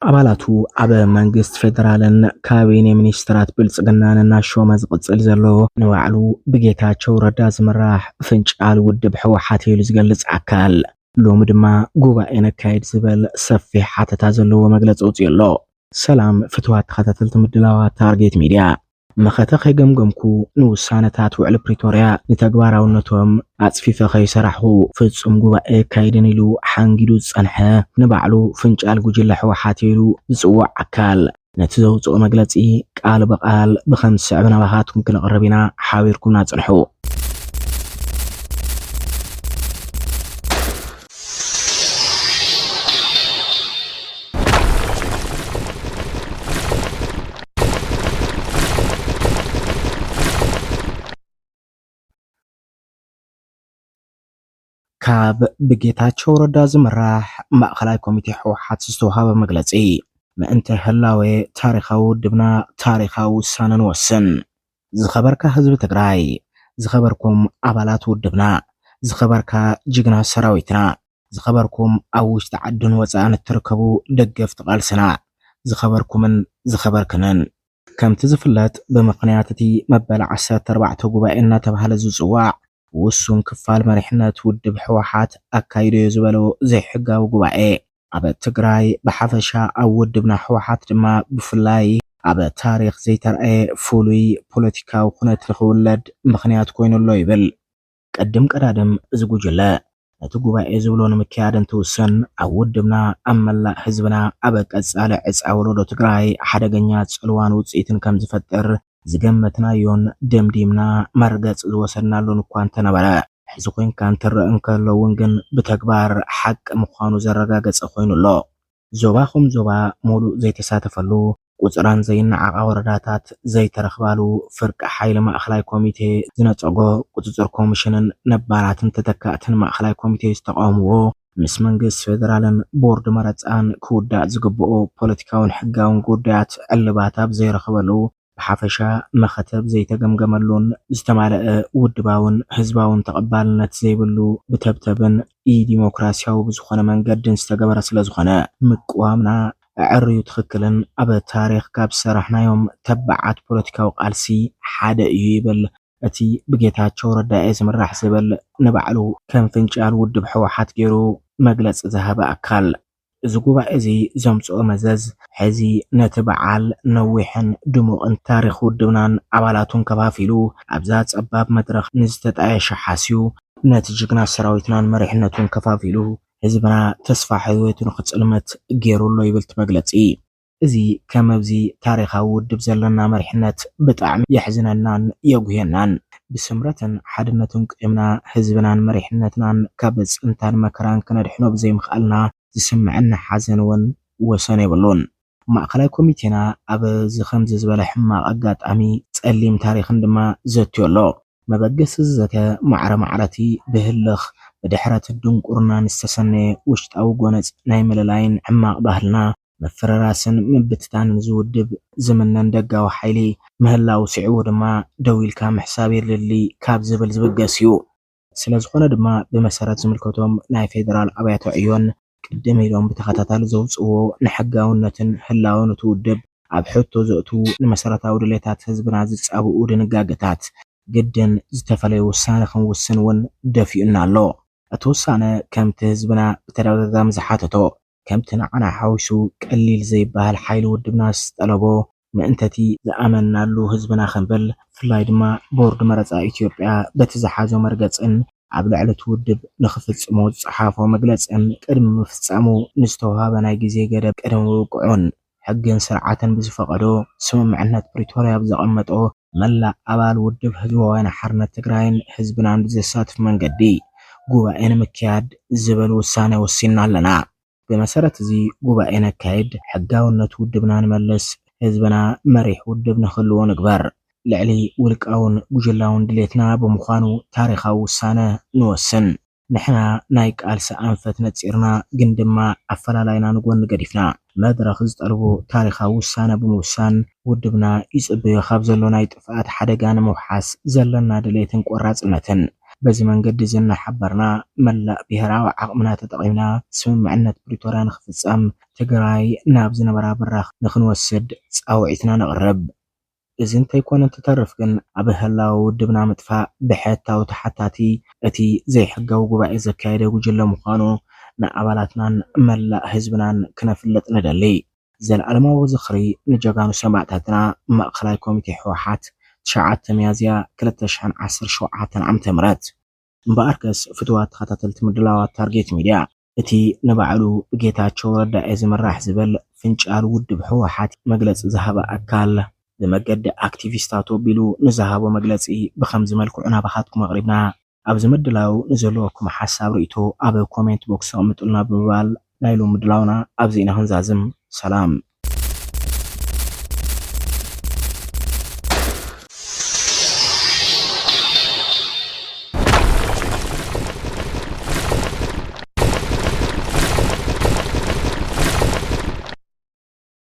አባላቱ አበ መንግስት ፌደራልን ካቢኔ ሚኒስትራት ብልጽግናንና ሾመ ዝቅጽል ዘሎ ንባዕሉ ብጌታቸው ረዳ ዝምራሕ ፍንጫል ውድብ ሕወሓት ኢሉ ዝገልጽ አካል ሎሚ ድማ ጉባኤ ነካይድ ዝብል ሰፊሕ ሓተታ ዘለዎ መግለፂ ወፂኡ ኣሎ። ሰላም ፍትዋት ተኸታተልቲ ምድላዋት ታርጌት ሚድያ መኸተ ከይገምገምኩ ንውሳነታት ውዕል ፕሪቶሪያ ንተግባራውነቶም አጽፊፈ ከይሰራሕኹ ፍጹም ጉባኤ ካይድን ኢሉ ሓንጊዱ ዝጸንሐ ንባዕሉ ፍንጫል ጉጅለ ሕወሓት ኢሉ ዝጽዋዕ አካል ነቲ ዘውፅኦ መግለጺ ቃል በቃል ብኸምዚ ስዕብ ናባኻትኩም ክነቕርብ ኢና ሓቢርኩምና ጽንሑ። ካብ ብጌታቸው ረዳ ዝምራሕ ማእኸላይ ኮሚቴ ሕወሓት ዝተውሃበ መግለጺ ምእንተ ህላዌ ታሪኻዊ ውድብና ታሪኻዊ ውሳነ ንወስን። ዝኸበርካ ህዝቢ ትግራይ፣ ዝኸበርኩም አባላት ውድብና፣ ዝኸበርካ ጅግና ሰራዊትና፣ ዝኸበርኩም ኣብ ውሽጢ ዓድን ወፃእን እትርከቡ ደገፍቲ ቃልስና፣ ዝኸበርኩምን ዝኸበርክንን። ከምቲ ዝፍለጥ ብምኽንያት እቲ መበል 14 ጉባኤ እናተባህለ ዝጽዋዕ ውሱን ክፋል መሪሕነት ውድብ ሕወሓት አካይዶ ዝበሎ ዘይሕጋዊ ጉባኤ አበ ትግራይ ብሓፈሻ ኣብ ውድብና ሕወሓት ድማ ብፍላይ አበ ታሪኽ ዘይተርአየ ፍሉይ ፖለቲካዊ ኩነት ንኽውለድ ምኽንያት ኮይኑሎ ይብል። ቀድም ቀዳድም እዚ ጉጅለ ነቲ ጉባኤ ዝብሎ ንምክያድ እንትውስን ኣብ ውድብና ኣብ መላእ ህዝብና አበ ቀጻሊ ዕፃ ወለዶ ትግራይ ሓደገኛ ጽልዋን ውፅኢትን ከም ዝፈጥር ዝገመትናዮን ደምዲምና መርገጽ ዝወሰድናሎን እኳ እንተነበረ ሕዚ ኮንካ እንትርአ እንከሎውን ግን ብተግባር ሓቂ ምዃኑ ዘረጋገጸ ኮይኑሎ። ዞባኹም ዞባ ሙሉእ ዘይተሳተፈሉ ቁፅራን ዘይነዓቃ ወረዳታት ዘይተረኽባሉ ፍርቂ ሓይሊ ማእኸላይ ኮሚቴ ዝነፀጎ ቁፅፅር ኮሚሽንን ነባራትን ተተካእትን ማእኸላይ ኮሚቴ ዝተቃወምዎ ምስ መንግስት ፌደራልን ቦርድ መረፃን ክውዳእ ዝግብኦ ፖለቲካውን ሕጋውን ጉዳያት ዕልባት ኣብ ዘይረኽበሉ ብሓፈሻ መኸተብ ዘይተገምገመሉን ዝተማለአ ውድባውን ህዝባውን ተቐባልነት ዘይብሉ ብተብተብን ዲሞክራሲያዊ ብዝኾነ መንገድን ዝተገበረ ስለ ዝኾነ ምቅዋምና ዕርዩ ትኽክልን አበ ታሪኽ ካብ ሰራሕናዮም ተባዓት ፖለቲካዊ ቃልሲ ሓደ እዩ ይብል እቲ ብጌታቸው ረዳ ዝምራሕ ዝብል ንባዕሉ ከም ፍንጫል ውድብ ሕወሓት ገይሩ መግለፂ ዝሃበ አካል። እዚ ጉባኤ እዚ ዘምጽኦ መዘዝ ሕዚ ነቲ በዓል ነዊሕን ድሙቕን ታሪኽ ውድብናን አባላቱን ከፋፊሉ ኣብዛ ጸባብ መድረኽ ንዝተጣየሸ ሓስዩ ነቲ ጅግና ሰራዊትናን መሪሕነቱን ከፋፊሉ ህዝብና ተስፋ ሕይወቱ ንኽጽልመት ገይሩሎ ይብልቲ መግለጺ። እዚ ከመብዚ ታሪኻዊ ውድብ ዘለና መሪሕነት ብጣዕሚ የሕዝነናን የጉየናን። ብስምረትን ሓድነትን ቅምና ህዝብናን መሪሕነትናን ካብ ጽንታን መከራን ከነድሕኖ ብዘይምኽኣልና ዝስምዐና ሓዘን እውን ወሰን የብሉን። ማእኸላይ ኮሚቴና ኣብ ከምዚ ዝበለ ሕማቕ ኣጋጣሚ ጸሊም ታሪኽን ድማ ዘትዮ ኣሎ። መበገሲ ዘተ ማዕረ ማዕረቲ ብህልኽ ብድሕረት ድንቁርናን ዝተሰነየ ውሽጣዊ ጎነፅ ናይ ምልላይን ሕማቕ ባህልና መፈረራስን ምብትታንን ዝውድብ ዝምነን ደጋዊ ሓይሊ ምህላው ስዒቡ ድማ ደዊልካ ምሕሳብ የድልሊ ካብ ዝብል ዝብገስ እዩ። ስለዝኾነ ድማ ብመሰረት ዝምልከቶም ናይ ፌደራል ኣብያተ ዕዮን ቅድም ኢሎም ብተኸታታሊ ዘውፅዎ ንሕጋውነትን ህላውን ትውድብ ኣብ ሕቶ ዘእቱ ንመሰረታዊ ድሌታት ህዝብና ዝጻብኡ ድንጋጌታት ግድን ዝተፈለየ ውሳነ ክንውስን እውን ደፊኡና ኣሎ። እቲ ውሳነ ከምቲ ህዝብና ብተደጋጋሚ ዝሓተቶ ከምቲ ንዓና ሓዊሱ ቀሊል ዘይበሃል ሓይሊ ውድብና ዝጠለቦ ምእንተቲ ዝኣመናሉ ህዝብና ክንብል ፍላይ ድማ ቦርድ መረፃ ኢትዮጵያ በቲ ዝሓዞ መርገፅን ኣብ ልዕሊ ትውድብ ንኽፍጽሞ ዝፀሓፎ መግለፅን ቅድሚ ምፍጻሙ ንዝተውሃበ ናይ ግዜ ገደብ ቅድሚ ውቅዑን ሕግን ስርዓትን ብዝፈቐዶ ስምምዕነት ፕሪቶሪያ ብዘቐመጦ መላእ ኣባል ውድብ ህዝባውያን ሓርነት ትግራይን ህዝብናን ብዘሳትፍ መንገዲ ጉባኤ ንምክያድ ዝብል ውሳነ ወሲና ኣለና። ብመሰረት እዚ ጉባኤ ነካይድ ሕጋውነት ውድብና ንመልስ ህዝብና መሪሕ ውድብ ንኽህልዎ ንግበር ልዕሊ ውልቃውን ጉጅላውን ድሌትና ብምዃኑ ታሪኻዊ ውሳነ ንወስን። ንሕና ናይ ቃልሲ ኣንፈት ነፂርና ግን ድማ ኣፈላላይና ንጎኒ ገዲፍና መድረኽ ዝጠልቦ ታሪኻዊ ውሳነ ብምውሳን ውድብና ይጽበዮ ካብ ዘሎ ናይ ጥፍኣት ሓደጋ ንምውሓስ ዘለና ድሌትን ቆራጽነትን በዚህ መንገድ ዜና ሓበርና መላእ ብሄራዊ ዓቕምና ተጠቒምና ስምምዕነት ፕሪቶርያ ንኽፍጸም ትግራይ ናብ ዝነበራ ብራኽ ንኽንወስድ ፃውዒትና ነቕርብ። እዚ እንተይኮነ እንትተርፍ ግን ኣብ ህላዊ ውድብና ምጥፋእ ብሕታዊ ተሓታቲ እቲ ዘይሕጋዊ ጉባኤ ዘካየደ ጉጅለ ምዃኑ ንኣባላትናን መላእ ህዝብናን ክነፍልጥ ንደሊ። ዘለኣለማዊ ዝኽሪ ንጀጋኑ ሰማዕታትና ማእኸላይ ኮሚቴ ሕወሓት 9 ሚያዝያ 2017 ዓ.ም እምበኣርከስ ፍትዋት ተኸታተልቲ ምድላዋት ታርጌት ሚድያ እቲ ንባዕሉ ጌታቸው ረዳ ዝምራሕ ዝብል ፍንጫል ውድብ ሕወሓት መግለፂ ዝሃበ ኣካል ብመገዲ ኣክቲቪስታት ኣቢሉ ንዝሃቦ መግለፂ ብኸምዚ መልክዑ ናባኻትኩም ኣቕሪብና ኣብዚ ምድላው ንዘለወኩም ሓሳብ ርእይቶ ኣብ ኮሜንት ቦክስ ኣቕምጡልና ብምባል ናይ ሎሚ ምድላውና ኣብዚ ኢና ክንዛዝም። ሰላም።